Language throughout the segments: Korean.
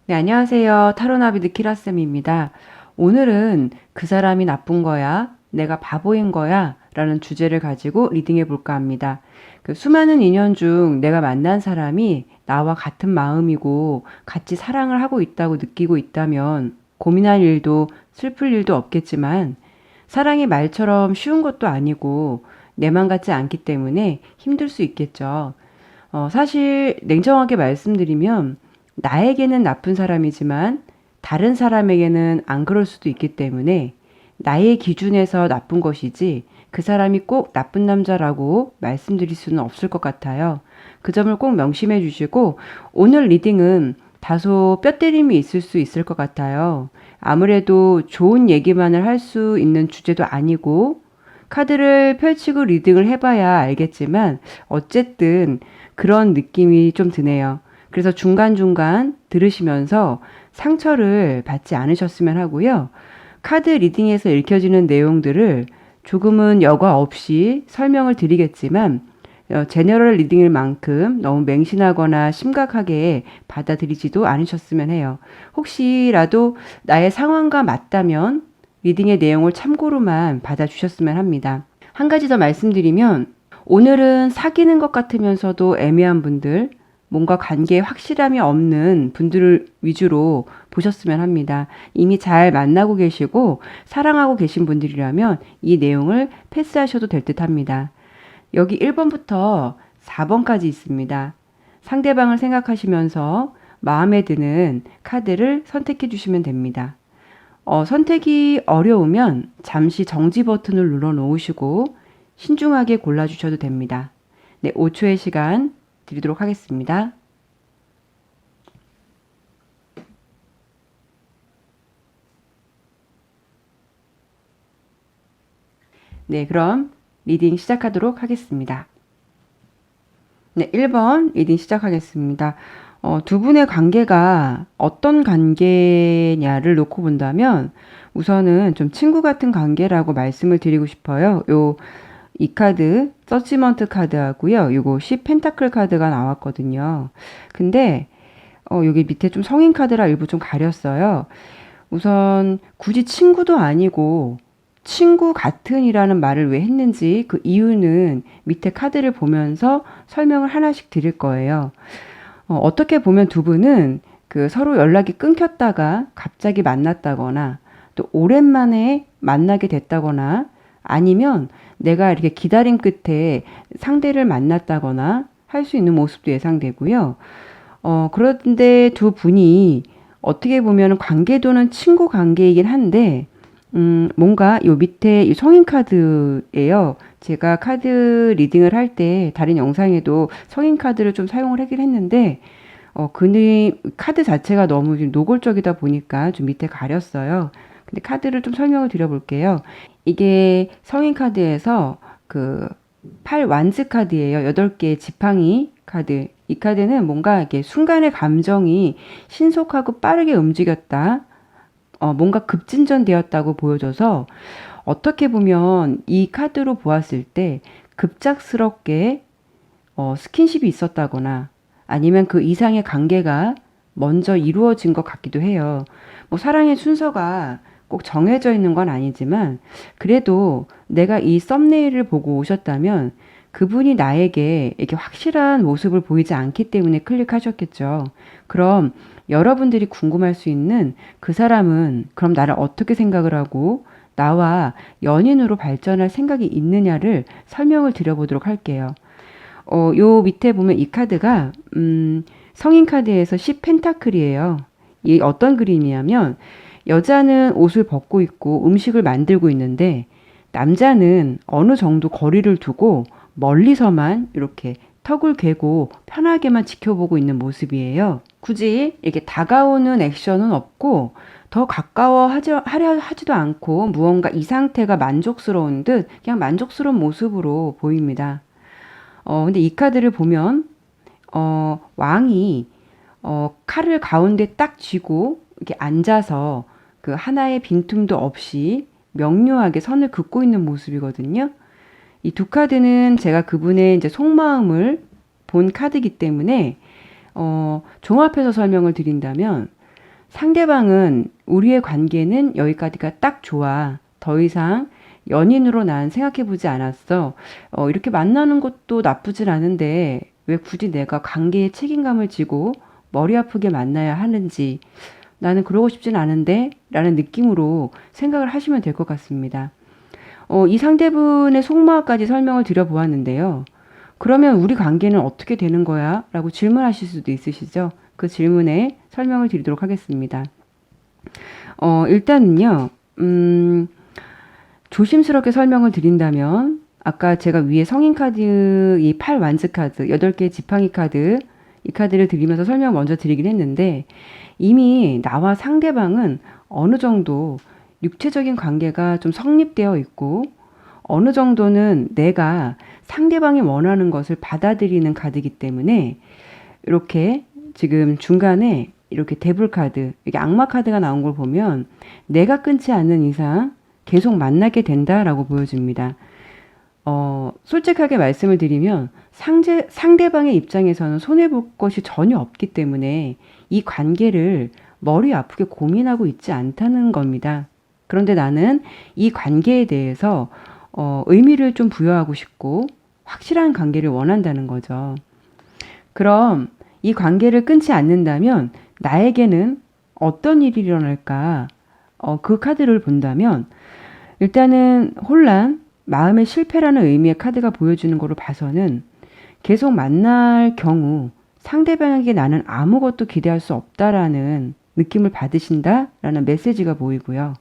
네, 안녕하세요. 타로나비드 키라쌤입니다. 오늘은 그 사람이 나쁜 거야? 내가 바보인 거야? 라는 주제를 가지고 리딩해 볼까 합니다. 수많은 인연 중 내가 만난 사람이 나와 같은 마음이고 같이 사랑을 하고 있다고 느끼고 있다면 고민할 일도 슬플 일도 없겠지만 사랑이 말처럼 쉬운 것도 아니고 내 맘 같지 않기 때문에 힘들 수 있겠죠. 사실 냉정하게 말씀드리면 나에게는 나쁜 사람이지만 다른 사람에게는 안 그럴 수도 있기 때문에 나의 기준에서 나쁜 것이지 그 사람이 꼭 나쁜 남자라고 말씀드릴 수는 없을 것 같아요. 그 점을 꼭 명심해 주시고 오늘 리딩은 다소 뼈때림이 있을 수 있을 것 같아요. 아무래도 좋은 얘기만을 할 수 있는 주제도 아니고 카드를 펼치고 리딩을 해봐야 알겠지만 어쨌든 그런 느낌이 좀 드네요. 그래서 중간중간 들으시면서 상처를 받지 않으셨으면 하고요. 카드 리딩에서 읽혀지는 내용들을 조금은 여과 없이 설명을 드리겠지만 제너럴 리딩일 만큼 너무 맹신하거나 심각하게 받아들이지도 않으셨으면 해요. 혹시라도 나의 상황과 맞다면 리딩의 내용을 참고로만 받아주셨으면 합니다. 한 가지 더 말씀드리면 오늘은 사귀는 것 같으면서도 애매한 분들, 뭔가 관계에 확실함이 없는 분들을 위주로 보셨으면 합니다. 이미 잘 만나고 계시고 사랑하고 계신 분들이라면 이 내용을 패스하셔도 될 듯 합니다. 여기 1번부터 4번까지 있습니다. 상대방을 생각하시면서 마음에 드는 카드를 선택해 주시면 됩니다. 선택이 어려우면 잠시 정지 버튼을 눌러 놓으시고 신중하게 골라주셔도 됩니다. 네, 5초의 시간 드리도록 하겠습니다. 네, 그럼 리딩 시작하도록 하겠습니다. 네, 1번 리딩 시작하겠습니다. 두 분의 관계가 어떤 관계냐를 놓고 본다면 우선은 좀 친구 같은 관계라고 말씀을 드리고 싶어요. 이 카드 서치먼트 카드하고요. 요거 10 펜타클 카드가 나왔거든요. 근데 여기 밑에 좀 성인 카드라 일부 좀 가렸어요. 우선 굳이 친구도 아니고 친구 같은이라는 말을 왜 했는지 그 이유는 밑에 카드를 보면서 설명을 하나씩 드릴 거예요. 어떻게 보면 두 분은 그 서로 연락이 끊겼다가 갑자기 만났다거나 또 오랜만에 만나게 됐다거나 아니면 내가 이렇게 기다림 끝에 상대를 만났다거나 할 수 있는 모습도 예상되고요. 그런데 두 분이 어떻게 보면 관계도는 친구 관계이긴 한데, 뭔가 요 밑에 이 성인 카드예요. 제가 카드 리딩을 할 때 다른 영상에도 성인 카드를 좀 사용을 하긴 했는데, 카드 자체가 너무 좀 노골적이다 보니까 좀 밑에 가렸어요. 근데 카드를 좀 설명을 드려볼게요. 이게 성인 카드에서 그 8완즈 카드예요. 8개의 지팡이 카드. 이 카드는 뭔가 이렇게 순간의 감정이 신속하고 빠르게 움직였다. 뭔가 급진전되었다고 보여줘서 어떻게 보면 이 카드로 보았을 때 급작스럽게 스킨십이 있었다거나 아니면 그 이상의 관계가 먼저 이루어진 것 같기도 해요. 뭐 사랑의 순서가 꼭 정해져 있는 건 아니지만 그래도 내가 이 썸네일을 보고 오셨다면 그분이 나에게 이렇게 확실한 모습을 보이지 않기 때문에 클릭하셨겠죠. 그럼 여러분들이 궁금할 수 있는 그 사람은 그럼 나를 어떻게 생각을 하고 나와 연인으로 발전할 생각이 있느냐를 설명을 드려보도록 할게요. 요 밑에 보면 이 카드가, 성인 카드에서 10 펜타클이에요. 이 어떤 그림이냐면, 여자는 옷을 벗고 있고 음식을 만들고 있는데, 남자는 어느 정도 거리를 두고 멀리서만 이렇게 턱을 괴고 편하게만 지켜보고 있는 모습이에요. 굳이 이렇게 다가오는 액션은 없고, 더 하려 하지도 않고 무언가 이 상태가 만족스러운 듯 그냥 만족스러운 모습으로 보입니다. 근데 이 카드를 보면, 왕이, 칼을 가운데 딱 쥐고, 이렇게 앉아서 그 하나의 빈틈도 없이 명료하게 선을 긋고 있는 모습이거든요. 이 두 카드는 제가 그분의 이제 속마음을 본 카드이기 때문에, 종합해서 설명을 드린다면, 상대방은 우리의 관계는 여기까지가 딱 좋아. 더 이상 연인으로 난 생각해보지 않았어. 이렇게 만나는 것도 나쁘진 않은데 왜 굳이 내가 관계에 책임감을 지고 머리 아프게 만나야 하는지 나는 그러고 싶진 않은데 라는 느낌으로 생각을 하시면 될 것 같습니다. 이 상대분의 속마음까지 설명을 드려보았는데요. 그러면 우리 관계는 어떻게 되는 거야? 라고 질문하실 수도 있으시죠? 그 질문에 설명을 드리도록 하겠습니다. 일단은요, 조심스럽게 설명을 드린다면, 아까 제가 위에 성인 카드, 이 8완즈 카드, 8개 지팡이 카드, 이 카드를 드리면서 설명 먼저 드리긴 했는데, 이미 나와 상대방은 어느 정도 육체적인 관계가 좀 성립되어 있고, 어느 정도는 내가 상대방이 원하는 것을 받아들이는 카드이기 때문에, 이렇게 지금 중간에 이렇게 데블 카드, 이게 악마 카드가 나온 걸 보면 내가 끊지 않는 이상 계속 만나게 된다라고 보여집니다. 솔직하게 말씀을 드리면 상대방의 입장에서는 손해볼 것이 전혀 없기 때문에 이 관계를 머리 아프게 고민하고 있지 않다는 겁니다. 그런데 나는 이 관계에 대해서 의미를 좀 부여하고 싶고 확실한 관계를 원한다는 거죠. 그럼 이 관계를 끊지 않는다면 나에게는 어떤 일이 일어날까? 그 카드를 본다면 일단은 혼란, 마음의 실패라는 의미의 카드가 보여주는 거로 봐서는 계속 만날 경우 상대방에게 나는 아무것도 기대할 수 없다라는 느낌을 받으신다라는 메시지가 보이고요.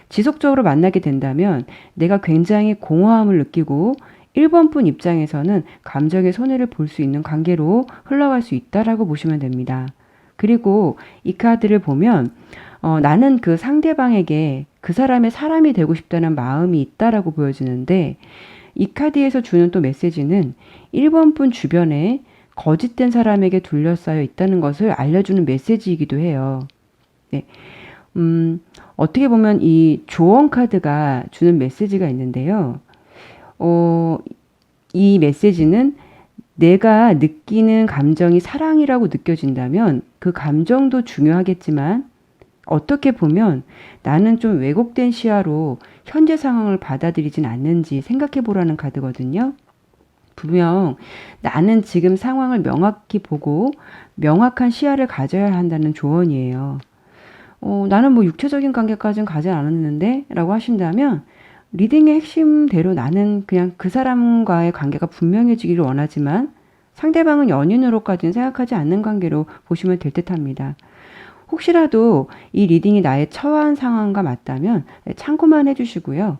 지속적으로 만나게 된다면 내가 굉장히 공허함을 느끼고 1번분 입장에서는 감정의 손해를 볼 수 있는 관계로 흘러갈 수 있다라고 보시면 됩니다. 그리고 이 카드를 보면 나는 그 상대방에게 그 사람의 사람이 되고 싶다는 마음이 있다라고 보여지는데 이 카드에서 주는 또 메시지는 1번분 주변에 거짓된 사람에게 둘러싸여 있다는 것을 알려주는 메시지이기도 해요. 네. 어떻게 보면 이 조언 카드가 주는 메시지가 있는데요. 이 메시지는 내가 느끼는 감정이 사랑이라고 느껴진다면 그 감정도 중요하겠지만 어떻게 보면 나는 좀 왜곡된 시야로 현재 상황을 받아들이진 않는지 생각해 보라는 카드거든요. 분명 나는 지금 상황을 명확히 보고 명확한 시야를 가져야 한다는 조언이에요. 나는 뭐 육체적인 관계까지는 가지 않았는데 라고 하신다면 리딩의 핵심대로 나는 그냥 그 사람과의 관계가 분명해지기를 원하지만 상대방은 연인으로까지는 생각하지 않는 관계로 보시면 될 듯합니다. 혹시라도 이 리딩이 나의 처한 상황과 맞다면 참고만 해주시고요.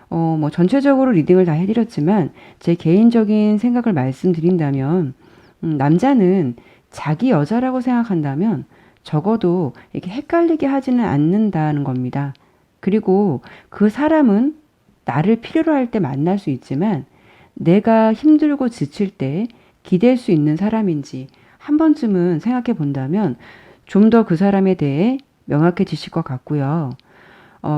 뭐 전체적으로 리딩을 다 해드렸지만 제 개인적인 생각을 말씀드린다면 남자는 자기 여자라고 생각한다면 적어도 이렇게 헷갈리게 하지는 않는다는 겁니다. 그리고 그 사람은 나를 필요로 할 때 만날 수 있지만 내가 힘들고 지칠 때 기댈 수 있는 사람인지 한 번쯤은 생각해 본다면 좀 더 그 사람에 대해 명확해지실 것 같고요.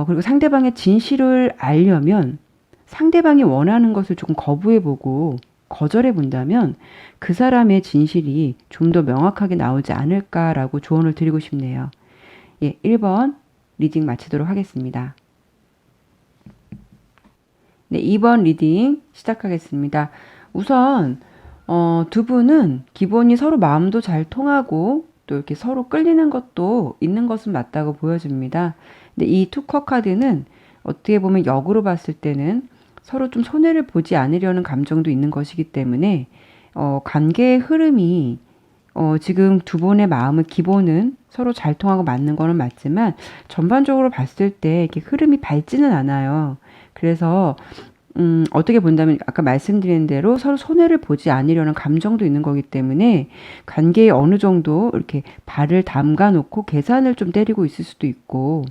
그리고 상대방의 진실을 알려면 상대방이 원하는 것을 조금 거부해 보고 거절해 본다면 그 사람의 진실이 좀 더 명확하게 나오지 않을까라고 조언을 드리고 싶네요. 예, 1번 리딩 마치도록 하겠습니다. 네, 2번 리딩 시작하겠습니다. 우선 두 분은 기본이 서로 마음도 잘 통하고 또 이렇게 서로 끌리는 것도 있는 것은 맞다고 보여집니다. 근데 이 투커 카드는 어떻게 보면 역으로 봤을 때는 서로 좀 손해를 보지 않으려는 감정도 있는 것이기 때문에 관계의 흐름이 지금 두 분의 마음의 기본은 서로 잘 통하고 맞는 거는 맞지만 전반적으로 봤을 때 이렇게 흐름이 밝지는 않아요. 그래서 어떻게 본다면 아까 말씀드린 대로 서로 손해를 보지 않으려는 감정도 있는 거기 때문에 관계에 어느 정도 이렇게 발을 담가 놓고 계산을 좀 때리고 있을 수도 있고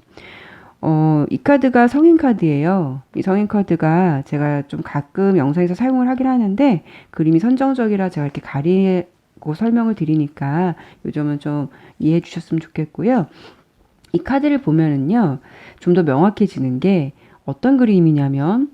이 카드가 성인 카드예요. 이 성인 카드가 제가 좀 가끔 영상에서 사용을 하긴 하는데 그림이 선정적이라 제가 이렇게 가리고 설명을 드리니까 요즘은 좀 이해해 주셨으면 좋겠고요. 이 카드를 보면은요, 좀 더 명확해지는 게 어떤 그림이냐면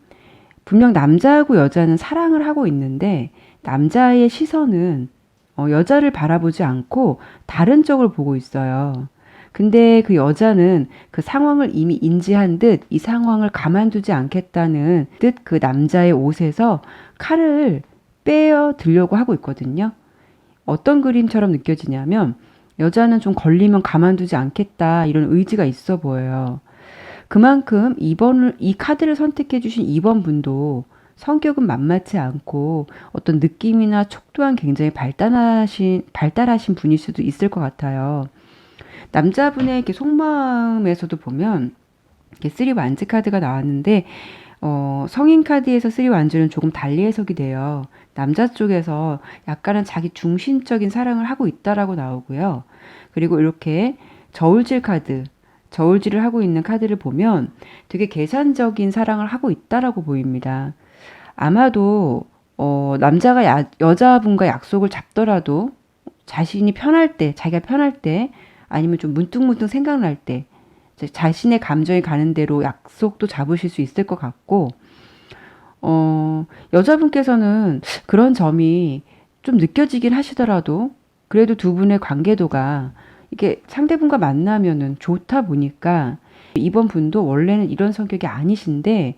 분명 남자하고 여자는 사랑을 하고 있는데 남자의 시선은 여자를 바라보지 않고 다른 쪽을 보고 있어요. 근데 그 여자는 그 상황을 이미 인지한 듯 이 상황을 가만두지 않겠다는 듯 그 남자의 옷에서 칼을 빼어 들려고 하고 있거든요. 어떤 그림처럼 느껴지냐면 여자는 좀 걸리면 가만두지 않겠다 이런 의지가 있어 보여요. 그만큼 이 카드를 선택해 주신 2번 분도 성격은 만만치 않고 어떤 느낌이나 촉도한 굉장히 발달하신 분일 수도 있을 것 같아요. 남자분의 이렇게 속마음에서도 보면 이렇게 쓰리 완즈 카드가 나왔는데 성인 카드에서 쓰리 완즈는 조금 달리 해석이 돼요. 남자 쪽에서 약간은 자기 중심적인 사랑을 하고 있다라고 나오고요. 그리고 이렇게 저울질 카드, 저울질을 하고 있는 카드를 보면 되게 계산적인 사랑을 하고 있다라고 보입니다. 아마도 남자가 여자분과 약속을 잡더라도 자신이 편할 때, 자기가 편할 때, 아니면 좀 문득문득 생각날 때, 자신의 감정이 가는 대로 약속도 잡으실 수 있을 것 같고, 여자분께서는 그런 점이 좀 느껴지긴 하시더라도, 그래도 두 분의 관계도가 이게 상대분과 만나면은 좋다 보니까, 이번 분도 원래는 이런 성격이 아니신데,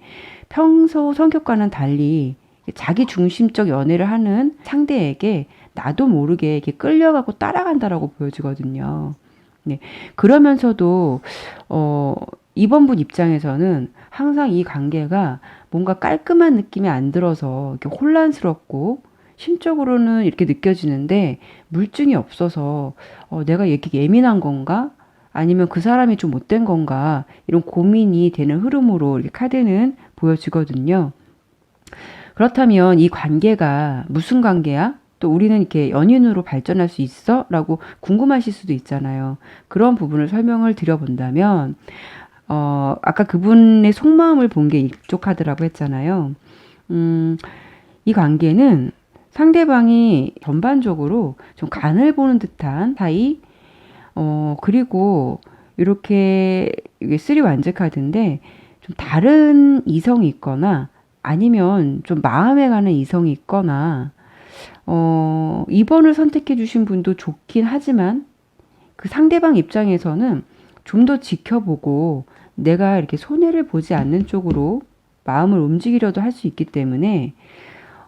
평소 성격과는 달리 자기 중심적 연애를 하는 상대에게 나도 모르게 이렇게 끌려가고 따라간다라고 보여지거든요. 네. 그러면서도, 이번 분 입장에서는 항상 이 관계가 뭔가 깔끔한 느낌이 안 들어서 이렇게 혼란스럽고, 심적으로는 이렇게 느껴지는데, 물증이 없어서, 내가 이렇게 예민한 건가? 아니면 그 사람이 좀 못된 건가? 이런 고민이 되는 흐름으로 이렇게 카드는 보여지거든요. 그렇다면 이 관계가 무슨 관계야? 또 우리는 이렇게 연인으로 발전할 수 있어? 라고 궁금하실 수도 있잖아요. 그런 부분을 설명을 드려본다면, 아까 그분의 속마음을 본 게 이쪽 카드라고 했잖아요. 이 관계는 상대방이 전반적으로 좀 간을 보는 듯한 사이, 그리고 이렇게 이게 쓰리 완즈 카드인데 좀 다른 이성이 있거나 아니면 좀 마음에 가는 이성이 있거나 2번을 선택해 주신 분도 좋긴 하지만 그 상대방 입장에서는 좀 더 지켜보고 내가 이렇게 손해를 보지 않는 쪽으로 마음을 움직이려도 할 수 있기 때문에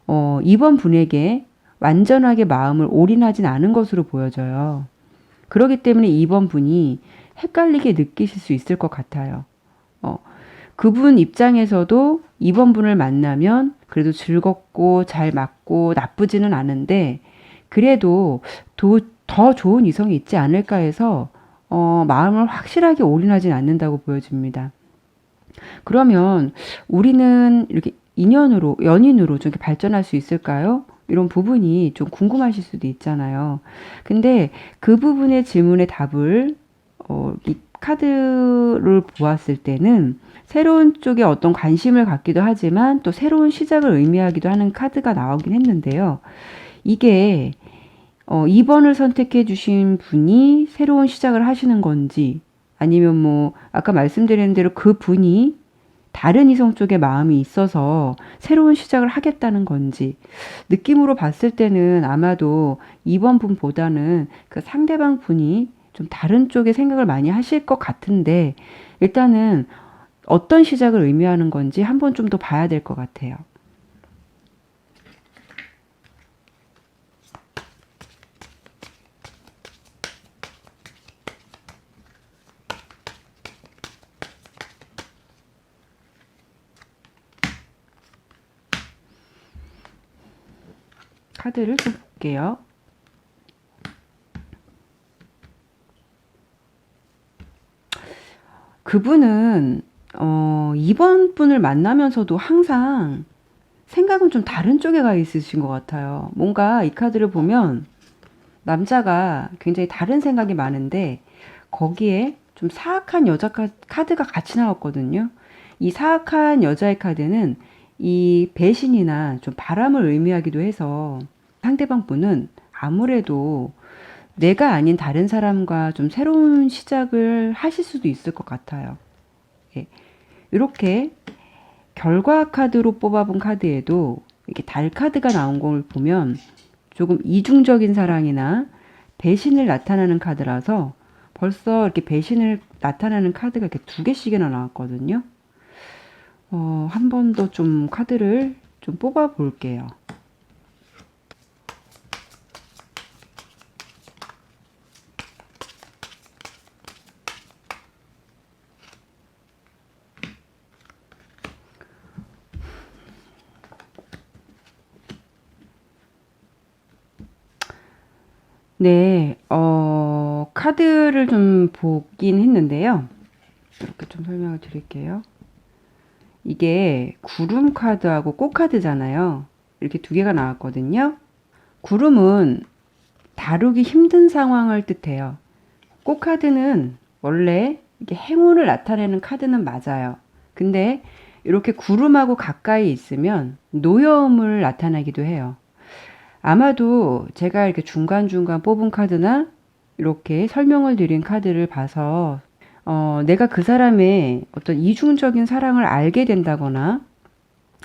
2번 분에게 완전하게 마음을 올인하진 않은 것으로 보여져요. 그렇기 때문에 2번 분이 헷갈리게 느끼실 수 있을 것 같아요. 그분 입장에서도 2번 분을 만나면 그래도 즐겁고 잘 맞고 나쁘지는 않은데 그래도 더 좋은 이성이 있지 않을까 해서 마음을 확실하게 올인하진 않는다고 보여집니다. 그러면 우리는 이렇게 연인으로 좀 이렇게 발전할 수 있을까요? 이런 부분이 좀 궁금하실 수도 있잖아요. 근데 그 부분의 질문의 답을, 이 카드를 보았을 때는 새로운 쪽에 어떤 관심을 갖기도 하지만 또 새로운 시작을 의미하기도 하는 카드가 나오긴 했는데요. 이게, 2번을 선택해 주신 분이 새로운 시작을 하시는 건지 아니면 뭐, 아까 말씀드린 대로 그 분이 다른 이성 쪽에 마음이 있어서 새로운 시작을 하겠다는 건지 느낌으로 봤을 때는 아마도 2번 분보다는 그 상대방 분이 좀 다른 쪽에 생각을 많이 하실 것 같은데 일단은 어떤 시작을 의미하는 건지 한번 좀 더 봐야 될 것 같아요. 카드를 좀 볼게요. 그분은 2번 분을 만나면서도 항상 생각은 좀 다른 쪽에 가 있으신 것 같아요. 뭔가 이 카드를 보면 남자가 굉장히 다른 생각이 많은데 거기에 좀 사악한 여자 카드가 같이 나왔거든요. 이 사악한 여자의 카드는 이 배신이나 좀 바람을 의미하기도 해서 상대방 분은 아무래도 내가 아닌 다른 사람과 좀 새로운 시작을 하실 수도 있을 것 같아요. 예. 이렇게 결과 카드로 뽑아본 카드에도 이렇게 달 카드가 나온 걸 보면 조금 이중적인 사랑이나 배신을 나타나는 카드라서 벌써 이렇게 배신을 나타내는 카드가 이렇게 두 개씩이나 나왔거든요. 한 번 더 좀 카드를 좀 뽑아 볼게요. 네, 카드를 좀 보긴 했는데요. 이렇게 좀 설명을 드릴게요. 이게 구름 카드하고 꽃 카드잖아요. 이렇게 두 개가 나왔거든요. 구름은 다루기 힘든 상황을 뜻해요. 꽃 카드는 원래 이게 행운을 나타내는 카드는 맞아요. 근데 이렇게 구름하고 가까이 있으면 노여움을 나타내기도 해요. 아마도 제가 이렇게 중간중간 뽑은 카드나 이렇게 설명을 드린 카드를 봐서 내가 그 사람의 어떤 이중적인 사랑을 알게 된다거나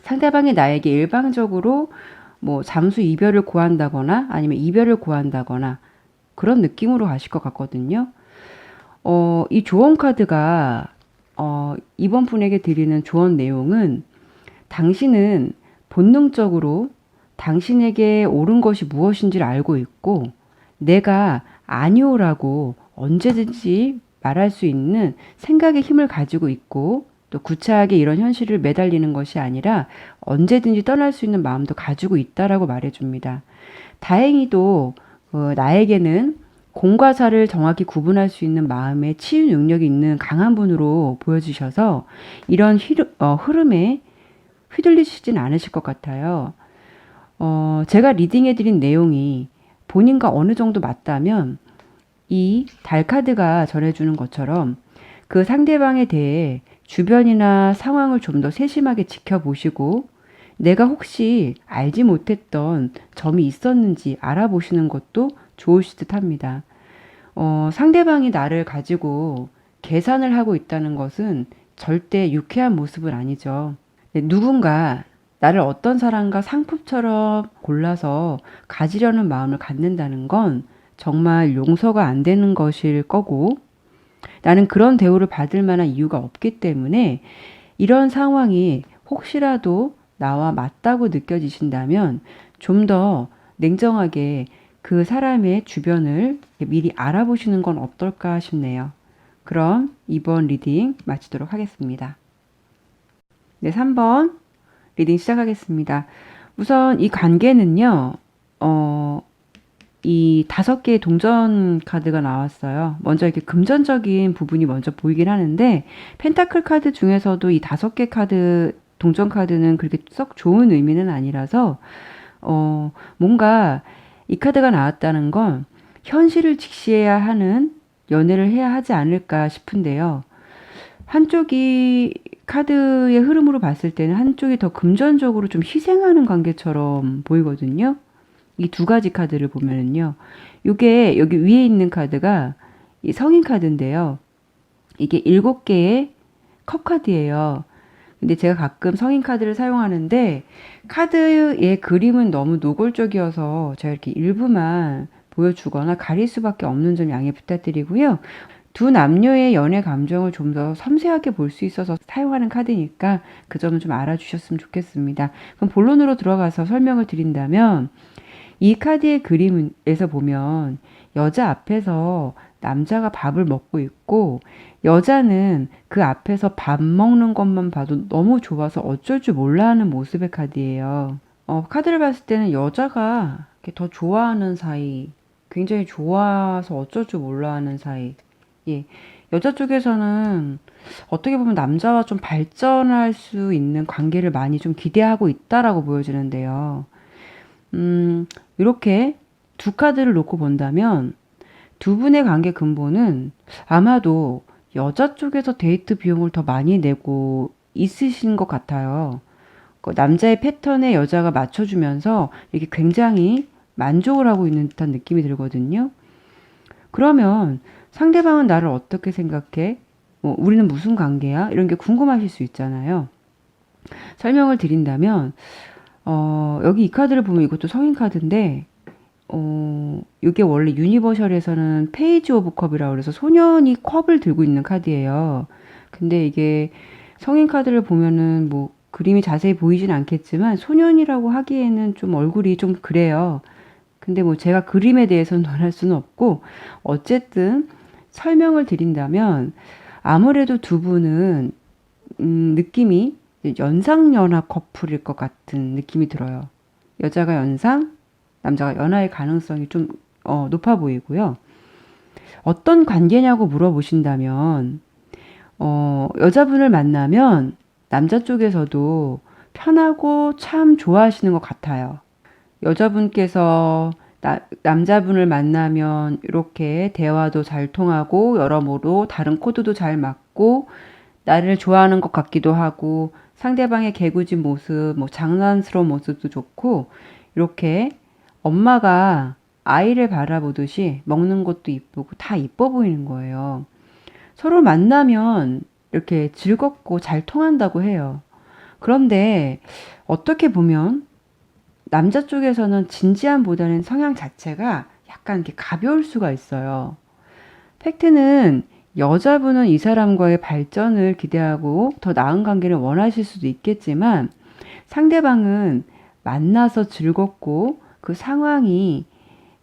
상대방이 나에게 일방적으로 뭐 잠수 이별을 고한다거나 아니면 이별을 고한다거나 그런 느낌으로 가실 것 같거든요. 이 조언 카드가 이번 분에게 드리는 조언 내용은 당신은 본능적으로 당신에게 옳은 것이 무엇인지를 알고 있고 내가 아니오라고 언제든지 말할 수 있는 생각의 힘을 가지고 있고 또 구차하게 이런 현실을 매달리는 것이 아니라 언제든지 떠날 수 있는 마음도 가지고 있다라고 말해줍니다. 다행히도 나에게는 공과 사를 정확히 구분할 수 있는 마음의 치유 능력이 있는 강한 분으로 보여주셔서 이런 흐름에 휘둘리시진 않으실 것 같아요. 제가 리딩해드린 내용이 본인과 어느 정도 맞다면 이 달카드가 전해주는 것처럼 그 상대방에 대해 주변이나 상황을 좀 더 세심하게 지켜보시고 내가 혹시 알지 못했던 점이 있었는지 알아보시는 것도 좋으실 듯 합니다. 상대방이 나를 가지고 계산을 하고 있다는 것은 절대 유쾌한 모습은 아니죠. 누군가 나를 어떤 사람과 상품처럼 골라서 가지려는 마음을 갖는다는 건 정말 용서가 안 되는 것일 거고 나는 그런 대우를 받을 만한 이유가 없기 때문에 이런 상황이 혹시라도 나와 맞다고 느껴지신다면 좀 더 냉정하게 그 사람의 주변을 미리 알아보시는 건 어떨까 싶네요. 그럼 이번 리딩 마치도록 하겠습니다. 네, 3번 리딩 시작하겠습니다. 우선 이 관계는요, 이 5개의 동전 카드가 나왔어요. 먼저 이렇게 금전적인 부분이 먼저 보이긴 하는데, 펜타클 카드 중에서도 이 5개 카드, 동전 카드는 그렇게 썩 좋은 의미는 아니라서, 뭔가 이 카드가 나왔다는 건 현실을 직시해야 하는 연애를 해야 하지 않을까 싶은데요. 한쪽이 카드의 흐름으로 봤을 때는 한쪽이 더 금전적으로 좀 희생하는 관계처럼 보이거든요. 이 두 가지 카드를 보면은요. 이게 여기 위에 있는 카드가 이 성인 카드인데요. 이게 7개의 컵 카드예요. 근데 제가 가끔 성인 카드를 사용하는데 카드의 그림은 너무 노골적이어서 제가 이렇게 일부만 보여주거나 가릴 수밖에 없는 점 양해 부탁드리고요. 두 남녀의 연애 감정을 좀 더 섬세하게 볼 수 있어서 사용하는 카드니까 그 점은 좀 알아주셨으면 좋겠습니다. 그럼 본론으로 들어가서 설명을 드린다면 이 카드의 그림에서 보면 여자 앞에서 남자가 밥을 먹고 있고 여자는 그 앞에서 밥 먹는 것만 봐도 너무 좋아서 어쩔 줄 몰라 하는 모습의 카드예요. 카드를 봤을 때는 여자가 더 좋아하는 사이, 굉장히 좋아서 어쩔 줄 몰라 하는 사이. 예. 여자 쪽에서는 어떻게 보면 남자와 좀 발전할 수 있는 관계를 많이 좀 기대하고 있다라고 보여지는데요. 이렇게 두 카드를 놓고 본다면 두 분의 관계 근본은 아마도 여자 쪽에서 데이트 비용을 더 많이 내고 있으신 것 같아요. 그 남자의 패턴에 여자가 맞춰주면서 이게 굉장히 만족을 하고 있는 듯한 느낌이 들거든요. 그러면 상대방은 나를 어떻게 생각해? 우리는 무슨 관계야? 이런 게 궁금하실 수 있잖아요. 설명을 드린다면, 여기 이 카드를 보면 이것도 성인 카드인데, 이게 원래 유니버셜에서는 페이지 오브 컵이라고 그래서 소년이 컵을 들고 있는 카드예요. 근데 이게 성인 카드를 보면은 뭐 그림이 자세히 보이진 않겠지만 소년이라고 하기에는 좀 얼굴이 좀 그래요. 근데 뭐 제가 그림에 대해서는 논할 수는 없고 어쨌든 설명을 드린다면 아무래도 두 분은 느낌이 연상연하 커플일 것 같은 느낌이 들어요. 여자가 연상, 남자가 연하의 가능성이 좀 높아 보이고요. 어떤 관계냐고 물어보신다면 여자분을 만나면 남자 쪽에서도 편하고 참 좋아하시는 것 같아요. 여자분께서 남자분을 만나면 이렇게 대화도 잘 통하고 여러모로 다른 코드도 잘 맞고 나를 좋아하는 것 같기도 하고 상대방의 개구진 모습, 뭐 장난스러운 모습도 좋고 이렇게 엄마가 아이를 바라보듯이 먹는 것도 이쁘고 다 이뻐 보이는 거예요. 서로 만나면 이렇게 즐겁고 잘 통한다고 해요. 그런데 어떻게 보면 남자 쪽에서는 진지함보다는 성향 자체가 약간 이렇게 가벼울 수가 있어요. 팩트는 여자분은 이 사람과의 발전을 기대하고 더 나은 관계를 원하실 수도 있겠지만 상대방은 만나서 즐겁고 그 상황이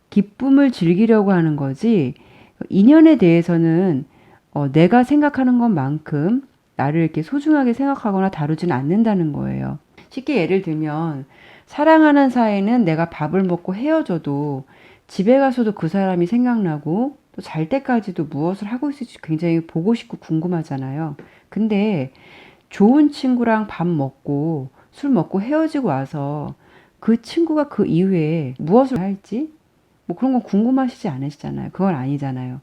기쁨을 즐기려고 하는 거지 인연에 대해서는 내가 생각하는 것만큼 나를 이렇게 소중하게 생각하거나 다루진 않는다는 거예요. 쉽게 예를 들면 사랑하는 사이는 내가 밥을 먹고 헤어져도 집에 가서도 그 사람이 생각나고 또 잘 때까지도 무엇을 하고 있을지 굉장히 보고 싶고 궁금하잖아요. 근데 좋은 친구랑 밥 먹고 술 먹고 헤어지고 와서 그 친구가 그 이후에 무엇을 할지 뭐 그런 건 궁금하시지 않으시잖아요. 그건 아니잖아요.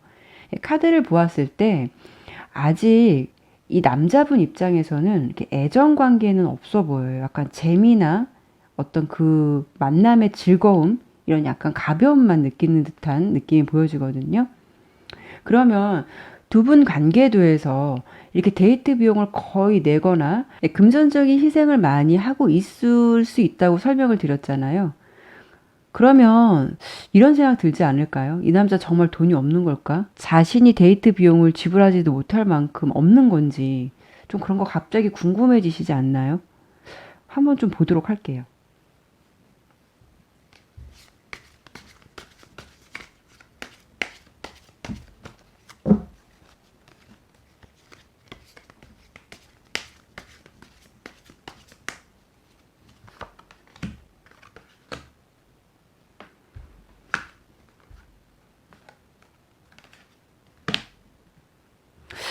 카드를 보았을 때 아직 이 남자분 입장에서는 이렇게 애정 관계는 없어 보여요. 약간 재미나 어떤 그 만남의 즐거움 이런 약간 가벼움만 느끼는 듯한 느낌이 보여지거든요. 그러면 두 분 관계도에서 이렇게 데이트 비용을 거의 내거나 금전적인 희생을 많이 하고 있을 수 있다고 설명을 드렸잖아요. 그러면 이런 생각 들지 않을까요? 이 남자 정말 돈이 없는 걸까? 자신이 데이트 비용을 지불하지도 못할 만큼 없는 건지 좀 그런 거 갑자기 궁금해지시지 않나요? 한번 좀 보도록 할게요.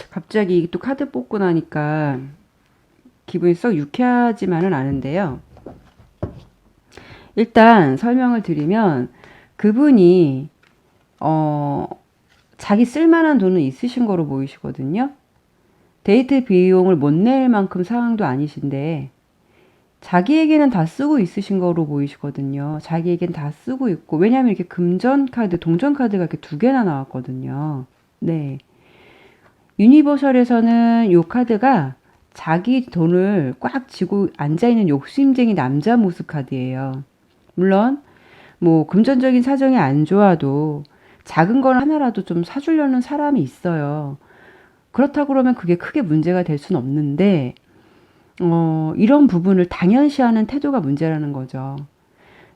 갑자기 또 카드 뽑고 나니까 기분이 썩 유쾌하지만은 않은데요. 일단 설명을 드리면 그분이 자기 쓸만한 돈은 있으신 거로 보이시거든요. 데이트 비용을 못 낼 만큼 상황도 아니신데 자기에게는 다 쓰고 있으신 거로 보이시거든요. 자기에겐 다 쓰고 있고 왜냐하면 이렇게 금전 카드, 동전 카드가 이렇게 두 개나 나왔거든요. 네. 유니버셜에서는 이 카드가 자기 돈을 꽉 쥐고 앉아있는 욕심쟁이 남자 모습 카드예요. 물론 뭐 금전적인 사정이 안 좋아도 작은 걸 하나라도 좀 사주려는 사람이 있어요. 그렇다고 그러면 그게 크게 문제가 될 수는 없는데 이런 부분을 당연시하는 태도가 문제라는 거죠.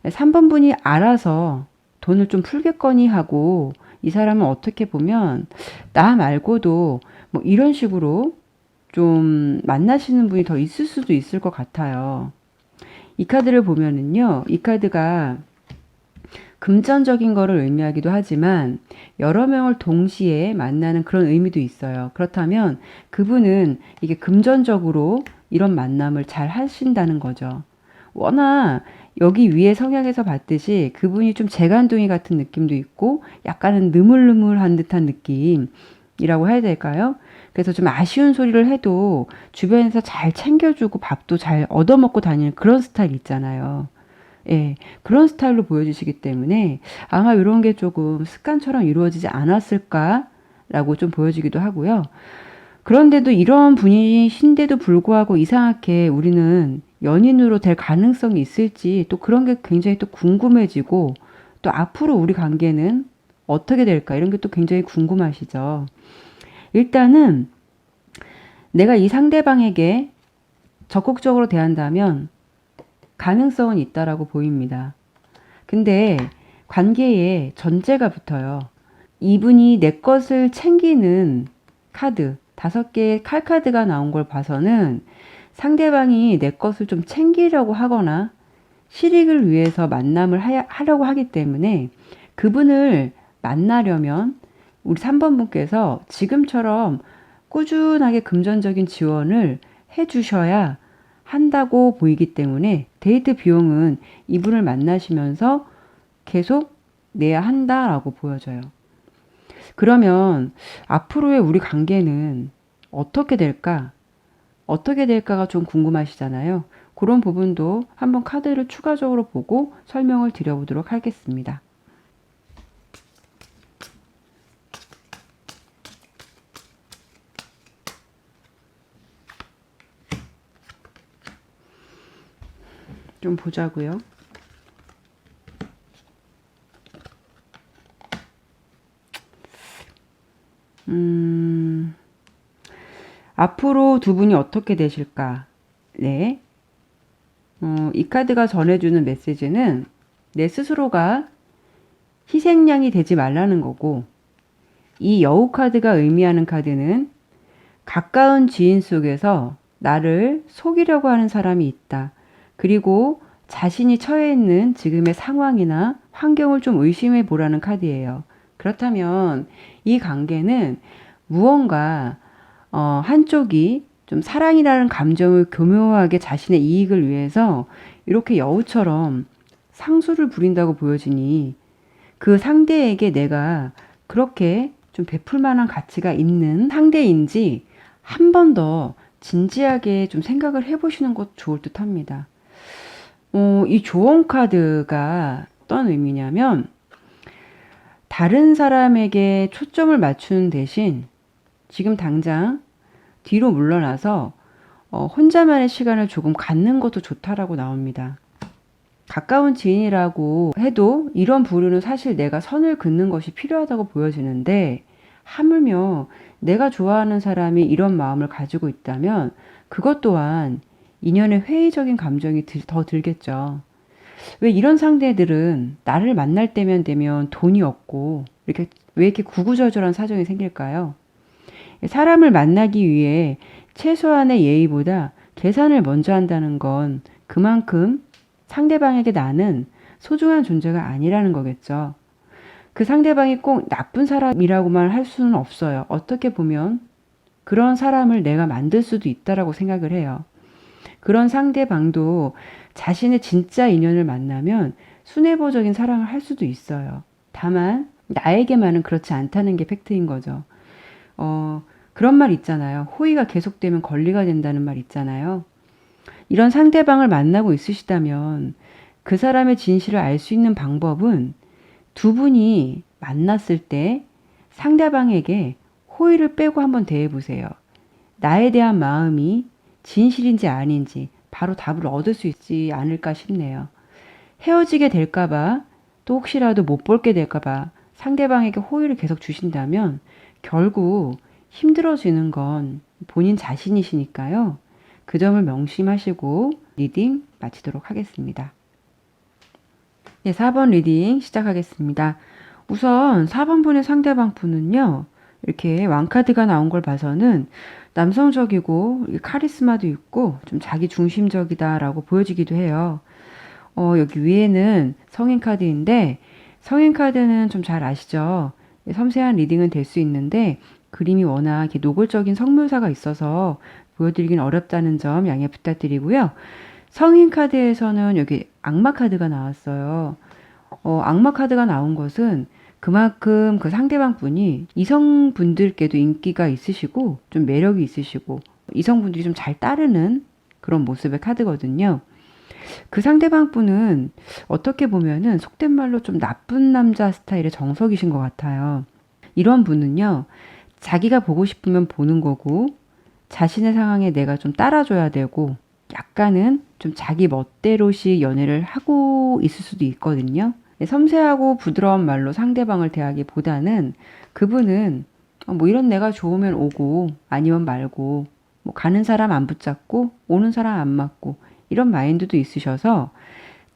3번 분이 알아서 돈을 좀 풀겠거니 하고 이 사람은 어떻게 보면 나 말고도 뭐 이런 식으로 좀 만나시는 분이 더 있을 수도 있을 것 같아요. 이 카드를 보면은요, 이 카드가 금전적인 거를 의미하기도 하지만 여러 명을 동시에 만나는 그런 의미도 있어요. 그렇다면 그분은 이게 금전적으로 이런 만남을 잘 하신다는 거죠. 워낙 여기 위에 성향에서 봤듯이 그분이 좀 재간둥이 같은 느낌도 있고 약간은 느물느물한 듯한 느낌이라고 해야 될까요? 그래서 좀 아쉬운 소리를 해도 주변에서 잘 챙겨주고 밥도 잘 얻어먹고 다니는 그런 스타일 있잖아요. 예, 그런 스타일로 보여주시기 때문에 아마 이런 게 조금 습관처럼 이루어지지 않았을까라고 좀 보여지기도 하고요. 그런데도 이런 분이신데도 불구하고 이상하게 우리는 연인으로 될 가능성이 있을지 또 그런 게 굉장히 또 궁금해지고 또 앞으로 우리 관계는 어떻게 될까? 이런 게 또 굉장히 궁금하시죠? 일단은 내가 이 상대방에게 적극적으로 대한다면 가능성은 있다라고 보입니다. 근데 관계에 전제가 붙어요. 이분이 내 것을 챙기는 카드, 5개의 칼카드가 나온 걸 봐서는 상대방이 내 것을 좀 챙기려고 하거나 실익을 위해서 만남을 하려고 하기 때문에 그분을 만나려면 우리 3번 분께서 지금처럼 꾸준하게 금전적인 지원을 해 주셔야 한다고 보이기 때문에 데이트 비용은 이분을 만나시면서 계속 내야 한다라고 보여져요. 그러면 앞으로의 우리 관계는 어떻게 될까? 어떻게 될까가 좀 궁금하시잖아요. 그런 부분도 한번 카드를 추가적으로 보고 설명을 드려보도록 하겠습니다. 좀 보자고요. 앞으로 두 분이 어떻게 되실까? 네. 이 카드가 전해주는 메시지는 내 스스로가 희생양이 되지 말라는 거고, 이 여우 카드가 의미하는 카드는 가까운 지인 속에서 나를 속이려고 하는 사람이 있다. 그리고 자신이 처해 있는 지금의 상황이나 환경을 좀 의심해 보라는 카드예요. 그렇다면 이 관계는 무언가 한쪽이 좀 사랑이라는 감정을 교묘하게 자신의 이익을 위해서 이렇게 여우처럼 상수를 부린다고 보여지니 그 상대에게 내가 그렇게 좀 베풀 만한 가치가 있는 상대인지 한 번 더 진지하게 좀 생각을 해보시는 것도 좋을 듯 합니다. 이 조언 카드가 어떤 의미냐면 다른 사람에게 초점을 맞추는 대신 지금 당장 뒤로 물러나서 혼자만의 시간을 조금 갖는 것도 좋다라고 나옵니다. 가까운 지인이라고 해도 이런 부류는 사실 내가 선을 긋는 것이 필요하다고 보여지는데 하물며 내가 좋아하는 사람이 이런 마음을 가지고 있다면 그것 또한 인연에 회의적인 감정이 더 들겠죠. 왜 이런 상대들은 나를 만날 때면 되면 돈이 없고 왜 이렇게 구구절절한 사정이 생길까요? 사람을 만나기 위해 최소한의 예의보다 계산을 먼저 한다는 건 그만큼 상대방에게 나는 소중한 존재가 아니라는 거겠죠. 그 상대방이 꼭 나쁜 사람이라고만 할 수는 없어요. 어떻게 보면 그런 사람을 내가 만들 수도 있다라고 생각을 해요. 그런 상대방도 자신의 진짜 인연을 만나면 순애보적인 사랑을 할 수도 있어요. 다만 나에게만은 그렇지 않다는 게 팩트인 거죠. 그런 말 있잖아요. 호의가 계속되면 권리가 된다는 말 있잖아요. 이런 상대방을 만나고 있으시다면 그 사람의 진실을 알 수 있는 방법은 두 분이 만났을 때 상대방에게 호의를 빼고 한번 대해보세요. 나에 대한 마음이 진실인지 아닌지 바로 답을 얻을 수 있지 않을까 싶네요. 헤어지게 될까봐 또 혹시라도 못 볼게 될까봐 상대방에게 호의를 계속 주신다면 결국 힘들어지는 건 본인 자신이시니까요. 그 점을 명심하시고 리딩 마치도록 하겠습니다. 네, 4번 리딩 시작하겠습니다. 우선 4번 분의 상대방 분은요. 이렇게 왕카드가 나온 걸 봐서는 남성적이고 카리스마도 있고 좀 자기 중심적이다라고 보여지기도 해요. 여기 위에는 성인 카드인데 성인 카드는 좀 잘 아시죠? 섬세한 리딩은 될 수 있는데 그림이 워낙 노골적인 성묘사가 있어서 보여드리긴 어렵다는 점 양해 부탁드리고요. 성인 카드에서는 여기 악마 카드가 나왔어요. 악마 카드가 나온 것은 그만큼 그 상대방 분이 이성분들께도 인기가 있으시고 좀 매력이 있으시고 이성분들이 좀 잘 따르는 그런 모습의 카드거든요. 그 상대방 분은 어떻게 보면은 속된 말로 좀 나쁜 남자 스타일의 정석이신 것 같아요. 이런 분은요, 자기가 보고 싶으면 보는 거고, 자신의 상황에 내가 좀 따라줘야 되고, 약간은 좀 자기 멋대로씩 연애를 하고 있을 수도 있거든요. 섬세하고 부드러운 말로 상대방을 대하기보다는 그분은 뭐 이런 내가 좋으면 오고 아니면 말고 뭐 가는 사람 안 붙잡고 오는 사람 안 맞고 이런 마인드도 있으셔서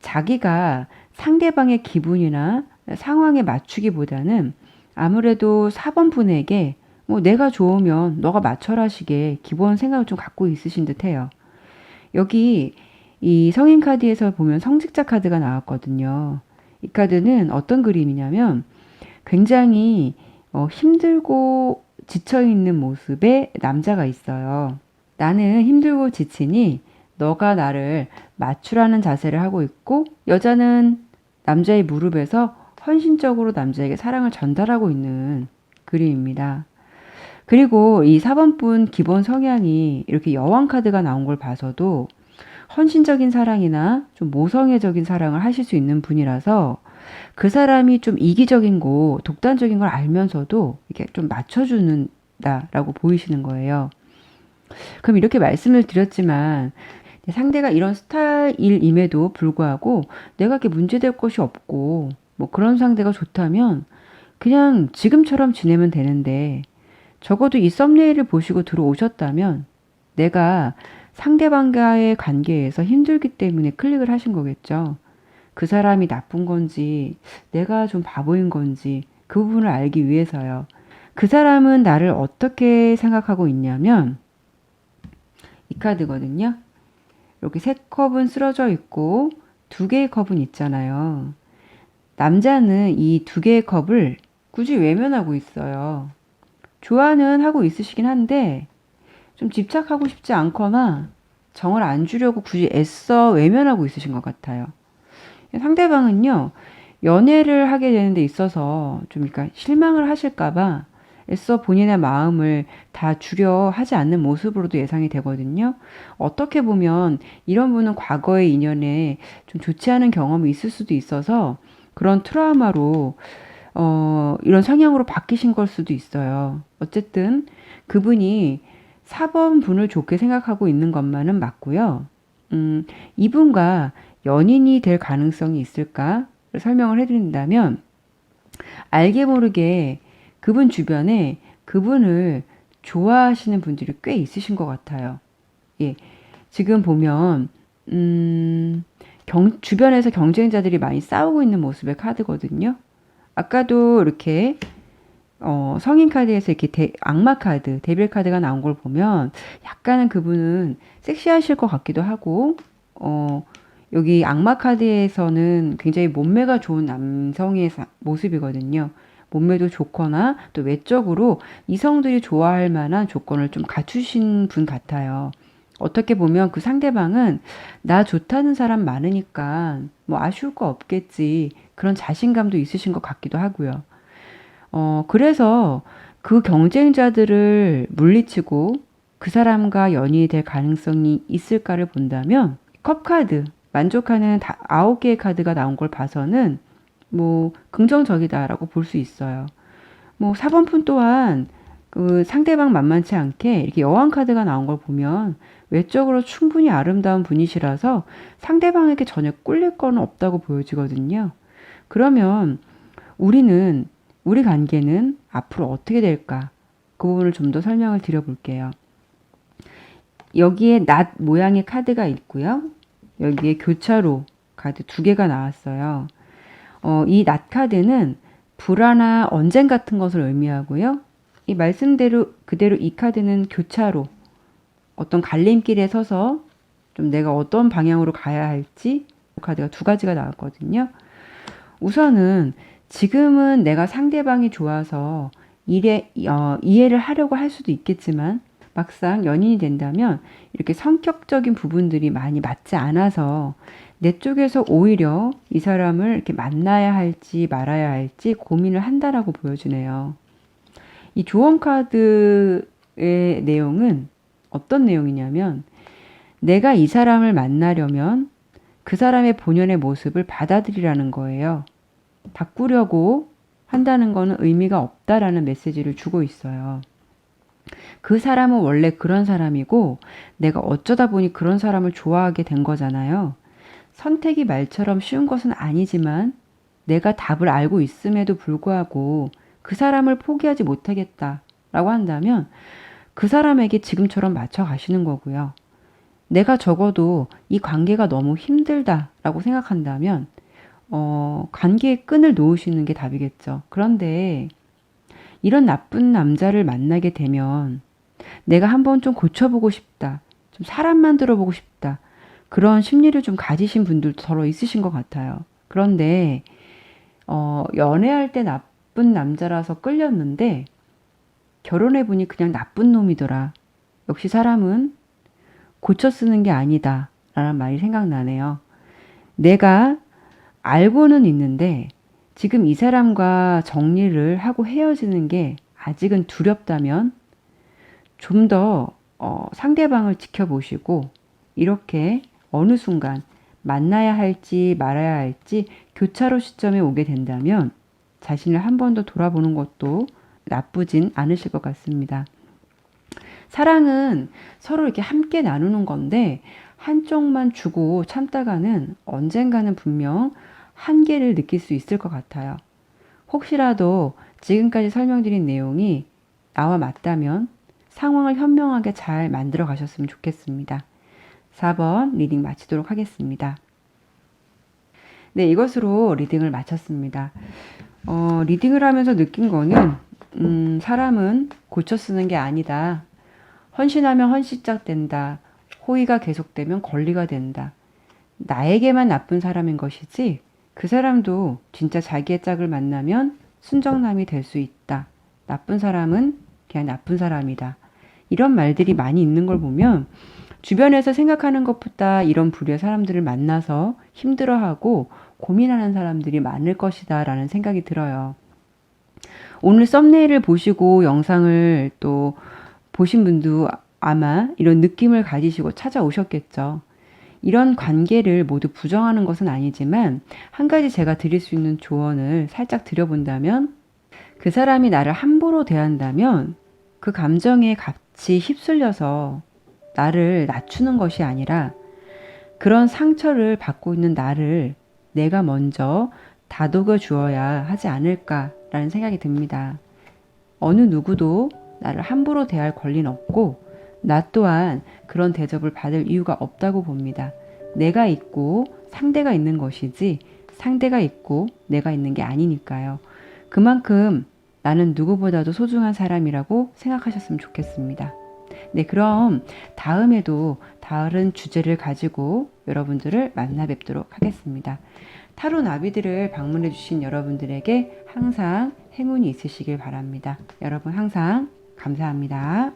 자기가 상대방의 기분이나 상황에 맞추기보다는 아무래도 4번 분에게 뭐 내가 좋으면 너가 맞춰라식의 기본 생각을 좀 갖고 있으신 듯해요. 여기 이 성인 카드에서 보면 성직자 카드가 나왔거든요. 이 카드는 어떤 그림이냐면 굉장히 힘들고 지쳐있는 모습의 남자가 있어요. 나는 힘들고 지치니 너가 나를 맞추라는 자세를 하고 있고 여자는 남자의 무릎에서 헌신적으로 남자에게 사랑을 전달하고 있는 그림입니다. 그리고 이 4번분 기본 성향이 이렇게 여왕 카드가 나온 걸 봐서도 헌신적인 사랑이나 좀 모성애적인 사랑을 하실 수 있는 분이라서 그 사람이 좀 이기적인 거, 독단적인 걸 알면서도 이렇게 좀 맞춰주는다라고 보이시는 거예요. 그럼 이렇게 말씀을 드렸지만 상대가 이런 스타일임에도 불구하고 내가 이렇게 문제될 것이 없고 뭐 그런 상대가 좋다면 그냥 지금처럼 지내면 되는데 적어도 이 썸네일을 보시고 들어오셨다면 내가 상대방과의 관계에서 힘들기 때문에 클릭을 하신 거겠죠. 그 사람이 나쁜 건지 내가 좀 바보인 건지 그 부분을 알기 위해서요. 그 사람은 나를 어떻게 생각하고 있냐면 이 카드거든요. 이렇게 세 컵은 쓰러져 있고 두 개의 컵은 있잖아요. 남자는 이 두 개의 컵을 굳이 외면하고 있어요. 좋아는 하고 있으시긴 한데 좀 집착하고 싶지 않거나 정을 안 주려고 굳이 애써 외면하고 있으신 것 같아요. 상대방은요, 연애를 하게 되는 데 있어서 좀 그러니까 실망을 하실까봐 애써 본인의 마음을 다 주려 하지 않는 모습으로도 예상이 되거든요. 어떻게 보면 이런 분은 과거의 인연에 좀 좋지 않은 경험이 있을 수도 있어서 그런 트라우마로 이런 성향으로 바뀌신 걸 수도 있어요. 어쨌든 그분이 4번 분을 좋게 생각하고 있는 것만은 맞고요. 이분과 연인이 될 가능성이 있을까? 설명을 해드린다면, 알게 모르게 그분 주변에 그분을 좋아하시는 분들이 꽤 있으신 것 같아요. 예. 지금 보면, 주변에서 경쟁자들이 많이 싸우고 있는 모습의 카드거든요. 아까도 이렇게 성인 카드에서 이렇게 악마 카드, 데빌 카드가 나온 걸 보면 약간은 그분은 섹시하실 것 같기도 하고, 여기 악마 카드에서는 굉장히 몸매가 좋은 남성의 모습이거든요. 몸매도 좋거나 또 외적으로 이성들이 좋아할 만한 조건을 좀 갖추신 분 같아요. 어떻게 보면 그 상대방은 나 좋다는 사람 많으니까 뭐 아쉬울 거 없겠지. 그런 자신감도 있으신 것 같기도 하고요. 그래서 그 경쟁자들을 물리치고 그 사람과 연인이 될 가능성이 있을까를 본다면 컵 카드, 만족하는 9개의 카드가 나온 걸 봐서는 뭐 긍정적이다라고 볼 수 있어요. 뭐 4번푼 또한 그 상대방 만만치 않게 이렇게 여왕 카드가 나온 걸 보면 외적으로 충분히 아름다운 분이시라서 상대방에게 전혀 꿀릴 건 없다고 보여지거든요. 그러면 우리 관계는 앞으로 어떻게 될까? 그 부분을 좀 더 설명을 드려볼게요. 여기에 낫 모양의 카드가 있고요. 여기에 교차로 카드 2개가 나왔어요. 이 낫 카드는 불화나 언쟁 같은 것을 의미하고요. 이 말씀대로 그대로 이 카드는 교차로 어떤 갈림길에 서서 좀 내가 어떤 방향으로 가야 할지 카드가 2가지가 나왔거든요. 우선은 지금은 내가 상대방이 좋아서 이해를 하려고 할 수도 있겠지만 막상 연인이 된다면 이렇게 성격적인 부분들이 많이 맞지 않아서 내 쪽에서 오히려 이 사람을 이렇게 만나야 할지 말아야 할지 고민을 한다라고 보여주네요. 이 조언 카드의 내용은 어떤 내용이냐면 내가 이 사람을 만나려면 그 사람의 본연의 모습을 받아들이라는 거예요. 바꾸려고 한다는 거는 의미가 없다라는 메시지를 주고 있어요. 그 사람은 원래 그런 사람이고 내가 어쩌다 보니 그런 사람을 좋아하게 된 거잖아요. 선택이 말처럼 쉬운 것은 아니지만 내가 답을 알고 있음에도 불구하고 그 사람을 포기하지 못하겠다라고 한다면 그 사람에게 지금처럼 맞춰 가시는 거고요. 내가 적어도 이 관계가 너무 힘들다라고 생각한다면 관계의 끈을 놓으시는 게 답이겠죠. 그런데 이런 나쁜 남자를 만나게 되면 내가 한번 좀 고쳐보고 싶다. 좀 사람 만들어 보고 싶다. 그런 심리를 좀 가지신 분들도 더러 있으신 것 같아요. 그런데 연애할 때 나쁜 남자라서 끌렸는데 결혼해보니 그냥 나쁜 놈이더라. 역시 사람은 고쳐 쓰는 게 아니다. 라는 말이 생각나네요. 내가 알고는 있는데 지금 이 사람과 정리를 하고 헤어지는 게 아직은 두렵다면 좀 더 상대방을 지켜보시고 이렇게 어느 순간 만나야 할지 말아야 할지 교차로 시점에 오게 된다면 자신을 한 번 더 돌아보는 것도 나쁘진 않으실 것 같습니다. 사랑은 서로 이렇게 함께 나누는 건데 한쪽만 주고 참다가는 언젠가는 분명 한계를 느낄 수 있을 것 같아요. 혹시라도 지금까지 설명드린 내용이 나와 맞다면 상황을 현명하게 잘 만들어 가셨으면 좋겠습니다. 4번 리딩 마치도록 하겠습니다. 네, 이것으로 리딩을 마쳤습니다. 리딩을 하면서 느낀 거는 사람은 고쳐 쓰는 게 아니다. 헌신하면 헌신짝 된다. 호의가 계속되면 권리가 된다. 나에게만 나쁜 사람인 것이지 그 사람도 진짜 자기의 짝을 만나면 순정남이 될 수 있다. 나쁜 사람은 그냥 나쁜 사람이다. 이런 말들이 많이 있는 걸 보면 주변에서 생각하는 것보다 이런 부류의 사람들을 만나서 힘들어하고 고민하는 사람들이 많을 것이다 라는 생각이 들어요. 오늘 썸네일을 보시고 영상을 또 보신 분도 아마 이런 느낌을 가지시고 찾아오셨겠죠. 이런 관계를 모두 부정하는 것은 아니지만 한 가지 제가 드릴 수 있는 조언을 살짝 드려본다면 그 사람이 나를 함부로 대한다면 그 감정에 같이 휩쓸려서 나를 낮추는 것이 아니라 그런 상처를 받고 있는 나를 내가 먼저 다독여 주어야 하지 않을까라는 생각이 듭니다. 어느 누구도 나를 함부로 대할 권리는 없고 나 또한 그런 대접을 받을 이유가 없다고 봅니다. 내가 있고 상대가 있는 것이지 상대가 있고 내가 있는 게 아니니까요. 그만큼 나는 누구보다도 소중한 사람이라고 생각하셨으면 좋겠습니다. 네, 그럼 다음에도 다른 주제를 가지고 여러분들을 만나 뵙도록 하겠습니다. 타로 나비들을 방문해 주신 여러분들에게 항상 행운이 있으시길 바랍니다. 여러분 항상 감사합니다.